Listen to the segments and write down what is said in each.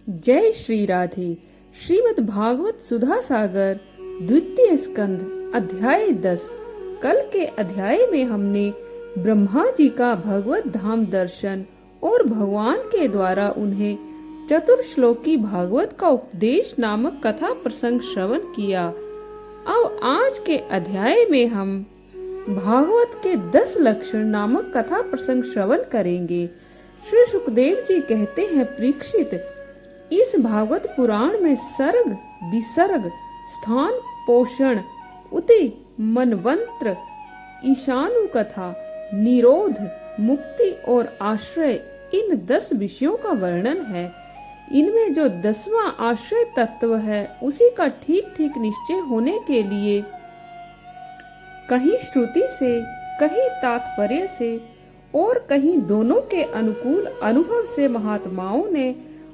जय श्री राधे। श्रीमद् भागवत सुधा सागर द्वितीय स्कंद अध्याय 10। कल के अध्याय में हमने ब्रह्मा जी का भगवत धाम दर्शन और भगवान के द्वारा उन्हें चतुर्श्लोकी भागवत का उपदेश नामक कथा प्रसंग श्रवण किया। अब आज के अध्याय में हम भागवत के 10 लक्षण नामक कथा प्रसंग श्रवण करेंगे। श्री सुखदेव जी कहते हैं, परीक्षित, इस भागवत पुराण में सर्ग, विसर्ग, स्थान, पोषण, उति, मनवंत्र, ईशानु कथा, निरोध, मुक्ति और आश्रय, इन 10 विषयों का वर्णन है। इनमें जो 10वां आश्रय तत्व है उसी का ठीक ठीक निश्चय होने के लिए कहीं श्रुति से, कहीं तात्पर्य से और कहीं दोनों के अनुकूल अनुभव से महात्माओं ने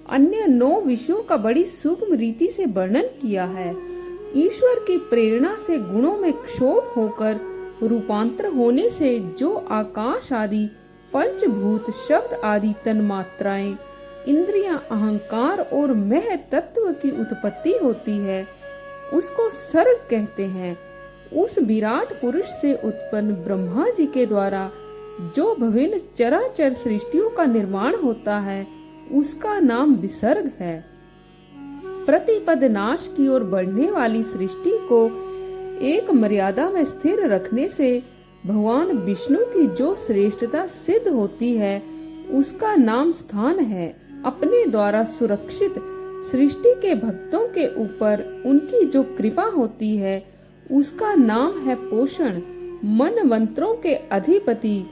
अन्य 9 विषयों का बड़ी सूक्ष्म रीति से वर्णन किया है। ईश्वर की प्रेरणा से गुणों में क्षोभ होकर रूपांतर होने से जो आकाश आदि पंचभूत, शब्द आदि तन्मात्राएं, इंद्रियां, अहंकार और मह तत्व की उत्पत्ति होती है, उसको सर्ग कहते हैं। उस विराट पुरुष से उत्पन्न ब्रह्मा जी के द्वारा जो विभिन्न चराचर सृष्टियों का निर्माण होता है उसका नाम विसर्ग है। प्रतिपद नाश की ओर बढ़ने वाली सृष्टि को एक मर्यादा में स्थिर रखने से भगवान विष्णु की जो श्रेष्ठता सिद्ध होती है उसका नाम स्थान है। अपने द्वारा सुरक्षित सृष्टि के भक्तों के ऊपर उनकी जो कृपा होती है उसका नाम है पोषण। मनवंतरों के अधिपति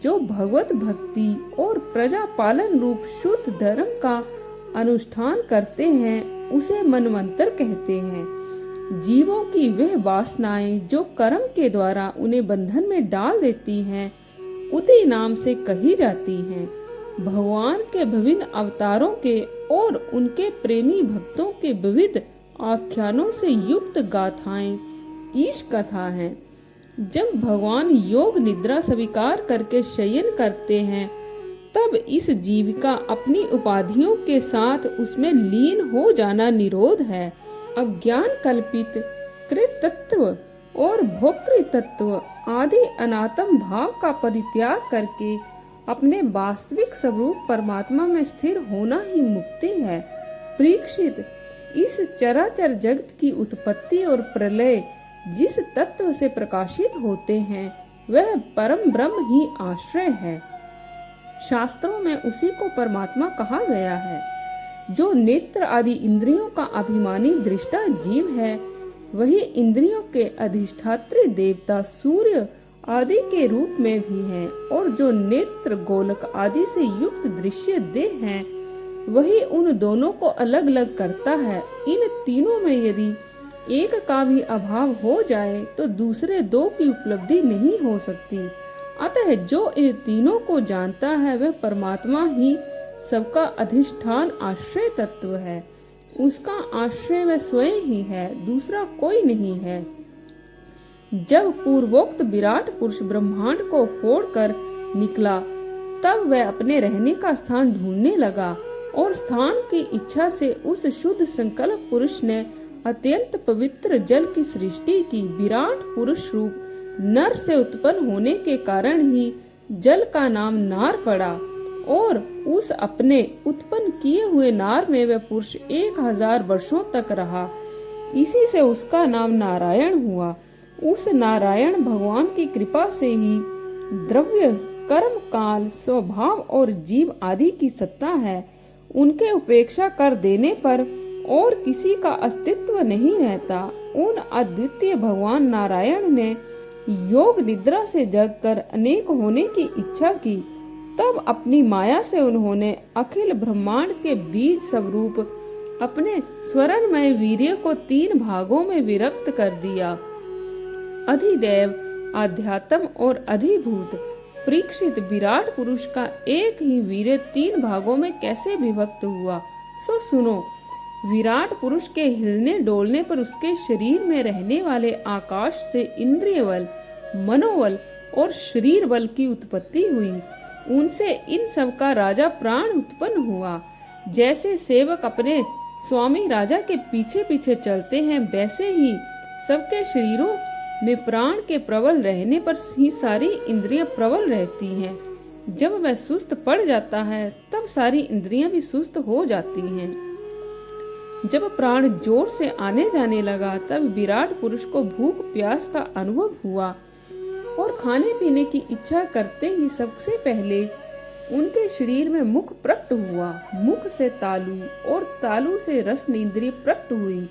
जो भगवत भक्ति और प्रजा पालन रूप शुद्ध धर्म का अनुष्ठान करते हैं उसे मनवंतर कहते हैं। जीवों की वह वासनाएं जो कर्म के द्वारा उन्हें बंधन में डाल देती हैं उति नाम से कही जाती हैं। भगवान के विभिन्न अवतारों के और उनके प्रेमी भक्तों के विविध आख्यानों से युक्त गाथाएं ईश कथा हैं। जब भगवान योग निद्रा स्वीकार करके शयन करते हैं तब इस जीव का अपनी उपाधियों के साथ उसमें लीन हो जाना निरोध है। अज्ञान कल्पित कृतत्व और भोक्तृतत्व आदि अनात्म भाव का परित्याग करके अपने वास्तविक स्वरूप परमात्मा में स्थिर होना ही मुक्ति है। परीक्षित, इस चराचर जगत की उत्पत्ति और प्रलय जिस तत्व से प्रकाशित होते हैं वह परम ब्रह्म ही आश्रय है। शास्त्रों में उसी को परमात्मा कहा गया है। जो नेत्र आदि इंद्रियों का अभिमानी दृष्टा जीव है वही इंद्रियों के अधिष्ठात्री देवता सूर्य आदि के रूप में भी है, और जो नेत्र, गोलक आदि से युक्त दृश्य देह है वही उन दोनों को अलग अलग करता है। इन तीनों में यदि एक का भी अभाव हो जाए तो दूसरे 2 की उपलब्धि नहीं हो सकती। अतः जो इन तीनों को जानता है वह परमात्मा ही सबका अधिष्ठान आश्रय तत्व है। उसका आश्रय वह स्वयं ही है, दूसरा कोई नहीं है। जब पूर्वोक्त विराट पुरुष ब्रह्मांड को फोड़कर निकला तब वह अपने रहने का स्थान ढूंढने लगा, और स्थान की इच्छा से उस शुद्ध संकल्प पुरुष ने अत्यंत पवित्र जल की सृष्टि की। विराट पुरुष रूप नर से उत्पन्न होने के कारण ही जल का नाम नार पड़ा, और उस अपने उत्पन्न किए हुए नार में वह पुरुष 1000 वर्षों तक रहा। इसी से उसका नाम नारायण हुआ। उस नारायण भगवान की कृपा से ही द्रव्य, कर्म, काल, स्वभाव और जीव आदि की सत्ता है। उनके उपेक्षा कर देने पर और किसी का अस्तित्व नहीं रहता। उन अद्वितीय भगवान नारायण ने योग निद्रा से जगकर अनेक होने की इच्छा की। तब अपनी माया से उन्होंने अखिल ब्रह्मांड के बीज स्वरूप अपने स्वर्णमय वीर्य को 3 भागों में विभक्त कर दिया। अधिदेव, आध्यात्म और अधिभूत। परीक्षित, विराट पुरुष का एक ही वीर्य 3 भागों में कैसे विभक्त हुआ, सो सुनो। विराट पुरुष के हिलने डोलने पर उसके शरीर में रहने वाले आकाश से इंद्रिय बल, मनोबल और शरीर बल की उत्पत्ति हुई। उनसे इन सब का राजा प्राण उत्पन्न हुआ। जैसे सेवक अपने स्वामी राजा के पीछे पीछे चलते हैं, वैसे ही सबके शरीरों में प्राण के प्रबल रहने पर ही सारी इंद्रियां प्रबल रहती हैं। जब वह सुस्त पड़ जाता है तब सारी इंद्रियां भी सुस्त हो जाती हैं। जब प्राण जोर से आने जाने लगा तब विराट पुरुष को भूख प्यास का अनुभव हुआ और खाने पीने की इच्छा करते ही सबसे पहले उनके शरीर में मुख प्रकट हुआ। मुख से तालु और तालु से रस इंद्रिय प्रकट हुई।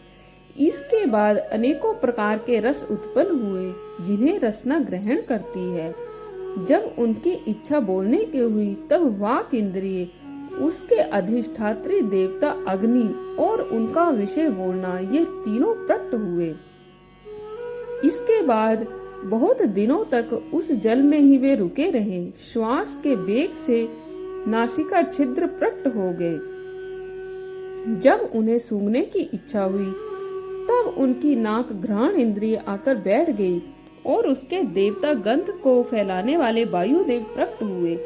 इसके बाद अनेकों प्रकार के रस उत्पन्न हुए जिन्हें रसना ग्रहण करती है। जब उनकी इच्छा बोलने की हुई तब वाक इंद्रिय, उसके अधिष्ठात्री देवता अग्नि और उनका विषय बोलना, ये तीनों प्रकट हुए। इसके बाद बहुत दिनों तक उस जल में ही वे रुके रहे। श्वास के वेग से नासिका छिद्र प्रकट हो गए। जब उन्हें सूंघने की इच्छा हुई तब उनकी नाक घ्राण इंद्रिय आकर बैठ गई और उसके देवता गंध को फैलाने वाले वायुदेव प्रकट हुए।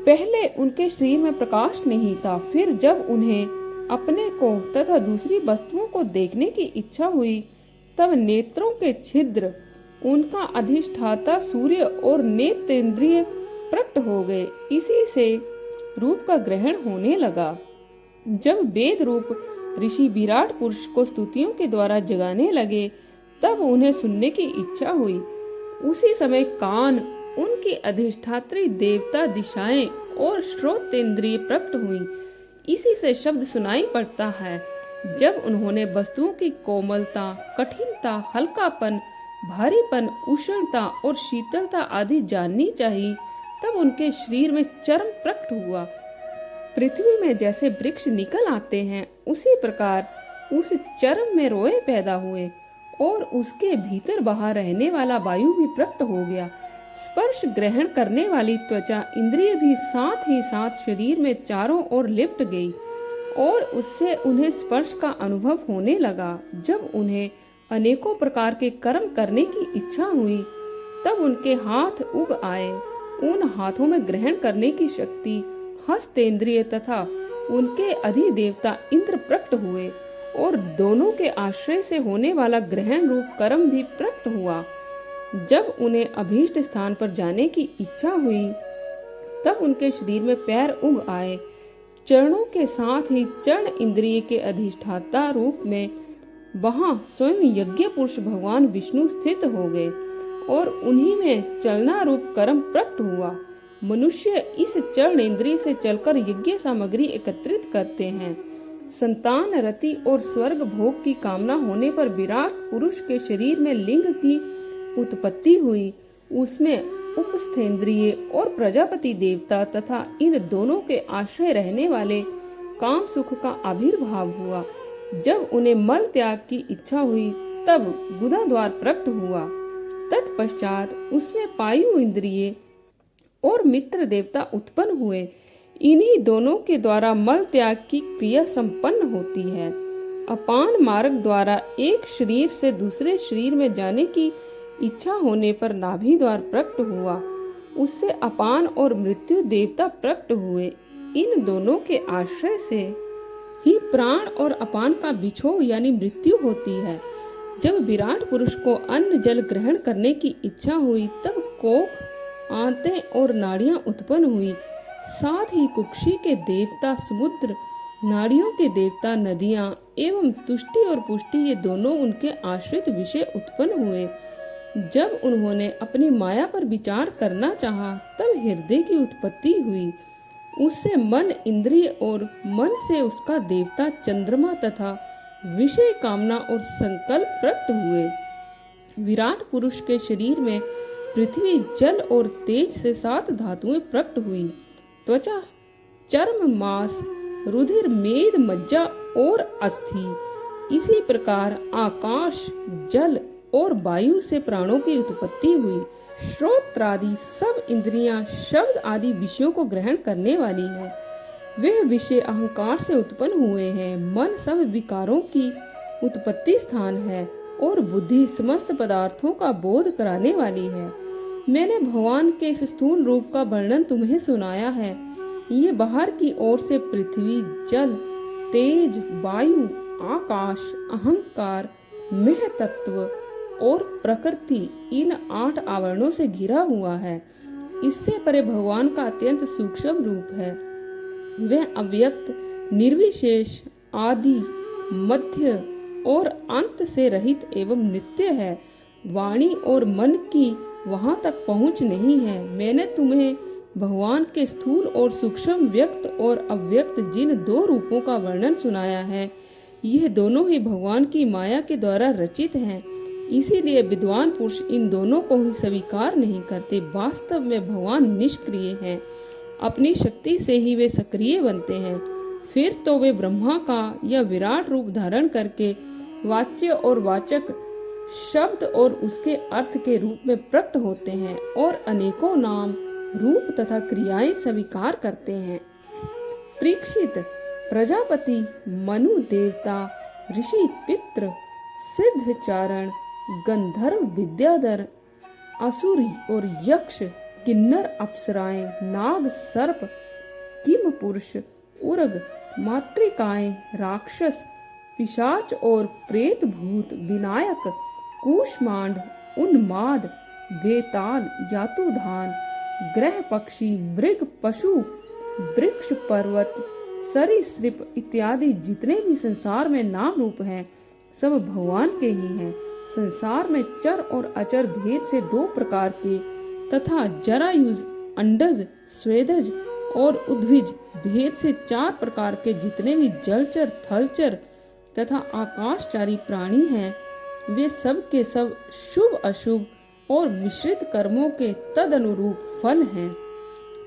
पहले उनके शरीर में प्रकाश नहीं था, फिर जब उन्हें अपने को तथा दूसरी वस्तुओं को देखने की इच्छा हुई तब नेत्रों के छिद्र, उनका अधिष्ठाता सूर्य और नेत्रेंद्रिय प्रकट हो गए। इसी से रूप का ग्रहण होने लगा। जब वेद रूप ऋषि विराट पुरुष को स्तुतियों के द्वारा जगाने लगे तब उन्हें सुनने की इच्छा हुई। उसी समय कान, उनकी अधिष्ठात्री देवता दिशाएं और श्रोतेंद्रिय प्रकट हुई। इसी से शब्द सुनाई पड़ता है। जब उन्होंने वस्तुओं की कोमलता, कठिनता, हल्कापन, भारीपन, उष्णता और शीतलता आदि जाननी चाहिए तब उनके शरीर में चर्म प्रकट हुआ। पृथ्वी में जैसे वृक्ष निकल आते हैं उसी प्रकार उस चर्म में रोए पैदा हुए और उसके भीतर बाहर रहने वाला वायु भी प्रकट हो गया। स्पर्श ग्रहण करने वाली त्वचा इंद्रिय भी साथ ही साथ शरीर में चारों ओर लिपट गई और उससे उन्हें स्पर्श का अनुभव होने लगा। जब उन्हें अनेकों प्रकार के कर्म करने की इच्छा हुई तब उनके हाथ उग आए। उन हाथों में ग्रहण करने की शक्ति, हस्तेंद्रिय तथा उनके अधिदेवता इंद्र प्रकट हुए और दोनों के आश्रय से होने वाला ग्रहण रूप कर्म भी प्रकट हुआ। जब उन्हें अभीष्ट स्थान पर जाने की इच्छा हुई तब उनके शरीर में पैर उग आए। चरणों के साथ ही चरण इंद्रिय के अधिष्ठाता रूप में वहां स्वयं यज्ञ पुरुष भगवान विष्णु स्थित हो गए और उन्हीं में चलना रूप कर्म प्रकट हुआ। मनुष्य इस चरण इंद्रिय से चलकर यज्ञ सामग्री एकत्रित करते हैं। संतान, रति और स्वर्ग भोग की कामना होने पर विराट पुरुष के शरीर में लिंग की उत्पत्ति हुई। उसमें उपस्थेंद्रिय और प्रजापति देवता तथा इन दोनों के आश्रय रहने वाले काम सुख का आविर्भाव हुआ। जब उन्हें मल त्याग की इच्छा हुई तब गुदा द्वार प्रकट हुआ। तत्पश्चात उसमें पायु इंद्रिय और मित्र देवता उत्पन्न हुए। इन्हीं दोनों के द्वारा मल त्याग की क्रिया संपन्न होती है। अपान मार्ग द्वारा एक शरीर से दूसरे शरीर में जाने की इच्छा होने पर नाभि द्वार प्रकट हुआ। उससे अपान और मृत्यु देवता प्रकट हुए। इन दोनों के आश्रय से ही प्राण और अपान का बिछोह यानी मृत्यु होती है। जब विराट पुरुष को अन्न जल ग्रहण करने की इच्छा हुई तब कोख, आंतें और नाड़ियां उत्पन्न हुई। साथ ही कुक्षी के देवता समुद्र, नाड़ियों के देवता नदियां एवं तुष्टि और पुष्टि, ये दोनों उनके आश्रित विषय उत्पन्न हुए। जब उन्होंने अपनी माया पर विचार करना चाहा तब हृदय की उत्पत्ति हुई। उससे मन इंद्रिय और मन से उसका देवता चंद्रमा तथा विषय कामना और संकल्प प्रकट हुए। विराट पुरुष के शरीर में पृथ्वी, जल और तेज से 7 धातुएं प्रकट हुई। त्वचा, चर्म, मांस, रुधिर, मेद, मज्जा और अस्थि। इसी प्रकार आकाश, जल और वायु से प्राणों की उत्पत्ति हुई। श्रोत्रादि सब इंद्रियां शब्द आदि विषयों को ग्रहण करने वाली है। वह विषय अहंकार से उत्पन्न हुए हैं। मन सब विकारों की उत्पत्ति स्थान है और बुद्धि समस्त पदार्थों का बोध कराने वाली है। मैंने भगवान के इस स्थूल रूप का वर्णन तुम्हें सुनाया है। ये बाहर की ओर से पृथ्वी, जल, तेज, वायु, आकाश, अहंकार, मेह तत्व और प्रकृति, इन 8 आवरणों से घिरा हुआ है। इससे परे भगवान का अत्यंत सूक्ष्म रूप है। वह अव्यक्त, निर्विशेष, आदि, मध्य और अंत से रहित एवं नित्य है। वाणी और मन की वहां तक पहुंच नहीं है। मैंने तुम्हें भगवान के स्थूल और सूक्ष्म, व्यक्त और अव्यक्त जिन 2 रूपों का वर्णन सुनाया है, यह दोनों ही भगवान की माया के द्वारा रचित हैं। इसीलिए विद्वान पुरुष इन दोनों को ही स्वीकार नहीं करते। वास्तव में भगवान निष्क्रिय हैं, अपनी शक्ति से ही वे सक्रिय बनते हैं। फिर तो वे ब्रह्मा का या विराट रूप धारण करके वाच्य और वाचक, शब्द और उसके अर्थ के रूप में प्रकट होते हैं और अनेकों नाम, रूप तथा क्रियाएं स्वीकार करते हैं। परीक्षित, प्रजापति, मनु देवता, ऋषि, पितृ, सिद्ध, चारण, गंधर्व, विद्याधर, असुरी और यक्ष, किन्नर, अप्सराएं, नाग, सर्प, किम पुरुष, उर्ग, मातृकाएं, राक्षस, पिशाच और प्रेत, भूत, विनायक, कूष्मांड, उन्माद, बेताल, यातुधान, ग्रह, पक्षी, मृग, पशु, वृक्ष, पर्वत, सरीसृप इत्यादि जितने भी संसार में नाम रूप हैं, सब भगवान के ही हैं। संसार में चर और अचर भेद से 2 प्रकार के तथा जरायुज, अंडज, स्वेदज और उद्भिज भेद से 4 प्रकार के जितने भी जलचर, थलचर तथा आकाशचारी प्राणी हैं, वे सब के सब शुभ अशुभ और मिश्रित कर्मों के तद अनुरूप फल हैं।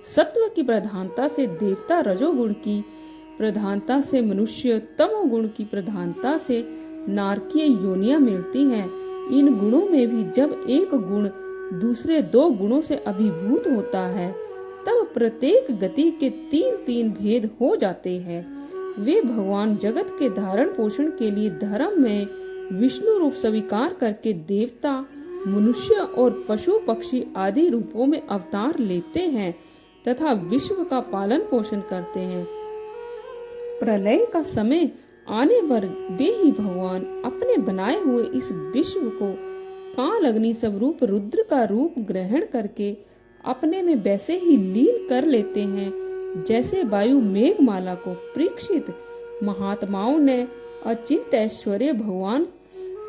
सत्व की प्रधानता से देवता, रजोगुण की प्रधानता से मनुष्य, तमोगुण की प्रधानता से नारकीय योनियां मिलती हैं। इन गुणों में भी जब एक गुण दूसरे 2 गुणों से अभिभूत होता है, तब प्रत्येक गति के 3-3 भेद हो जाते हैं। वे भगवान जगत के धारण पोषण के लिए धर्म में विष्णु रूप स्वीकार करके देवता, मनुष्य और पशु पक्षी आदि रूपों में अवतार लेते हैं तथा विश्व का पालन पोषण करते हैं। प्रलय का समय आने पर वे ही भगवान अपने बनाए हुए इस विश्व को काल, अग्नि स्वरूप रुद्र का रूप ग्रहण करके अपने में वैसे ही लीन कर लेते हैं जैसे वायु मेघमाला को। परीक्षित, महात्माओं ने अचिंत ऐश्वर्य भगवान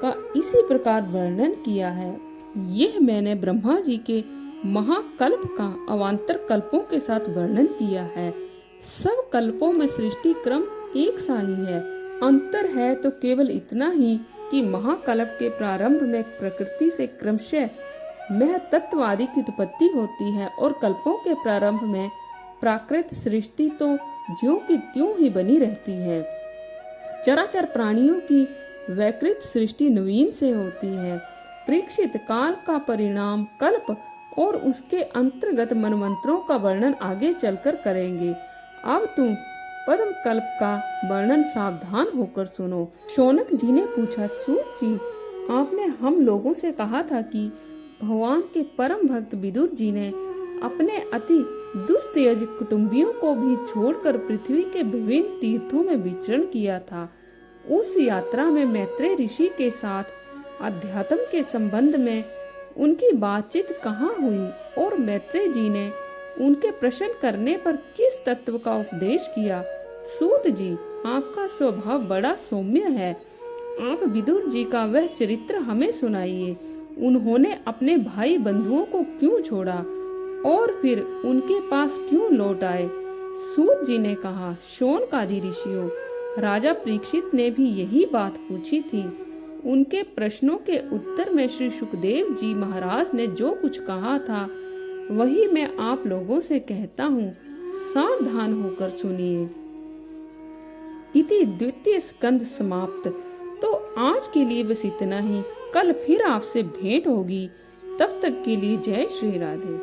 का इसी प्रकार वर्णन किया है। यह मैंने ब्रह्मा जी के महाकल्प का अवान्तर कल्पों के साथ वर्णन किया है। सब कल्पों में सृष्टि क्रम एक सा ही है। अंतर है तो केवल इतना ही कि महाकल्प के प्रारंभ में प्रकृति से क्रमशः महतत्व आदि की उत्पत्ति होती है और कल्पों के प्रारंभ में प्राकृत सृष्टि तो ज्यों की त्यों ही बनी रहती है। चराचर प्राणियों की वैकृत सृष्टि नवीन से होती है। परीक्षित, काल का परिणाम कल्प और उसके अंतर्गत मनवंतरों का वर्णन आगे चलकर करेंगे। अब तुम पद्म कल्प का वर्णन सावधान होकर सुनो। शौनक जी ने पूछा, सूत जी, आपने हम लोगों से कहा था कि भगवान के परम भक्त विदुर जी ने अपने अति दुस्तेज कुटुंबियों को भी छोड़कर पृथ्वी के विभिन्न तीर्थों में विचरण किया था। उस यात्रा में मैत्रेय ऋषि के साथ अध्यात्म के संबंध में उनकी बातचीत कहाँ हुई और मैत्रेय जी ने उनके प्रश्न करने पर किस तत्व का उपदेश किया? सूत जी, आपका स्वभाव बड़ा सौम्य है। आप विदुर जी का वह चरित्र हमें सुनाइए। उन्होंने अपने भाई बंधुओं को क्यों छोड़ा और फिर उनके पास क्यों लौट आए? सूत जी ने कहा, शौनकादि ऋषियों, राजा परीक्षित ने भी यही बात पूछी थी। उनके प्रश्नों के उत्तर में श्री सुखदेव जी महाराज ने जो कुछ कहा था वही मैं आप लोगों से कहता हूँ, सावधान होकर सुनिए। इति द्वितीय स्कंद समाप्त। तो आज के लिए बस इतना ही। कल फिर आपसे भेंट होगी। तब तक के लिए जय श्री राधे।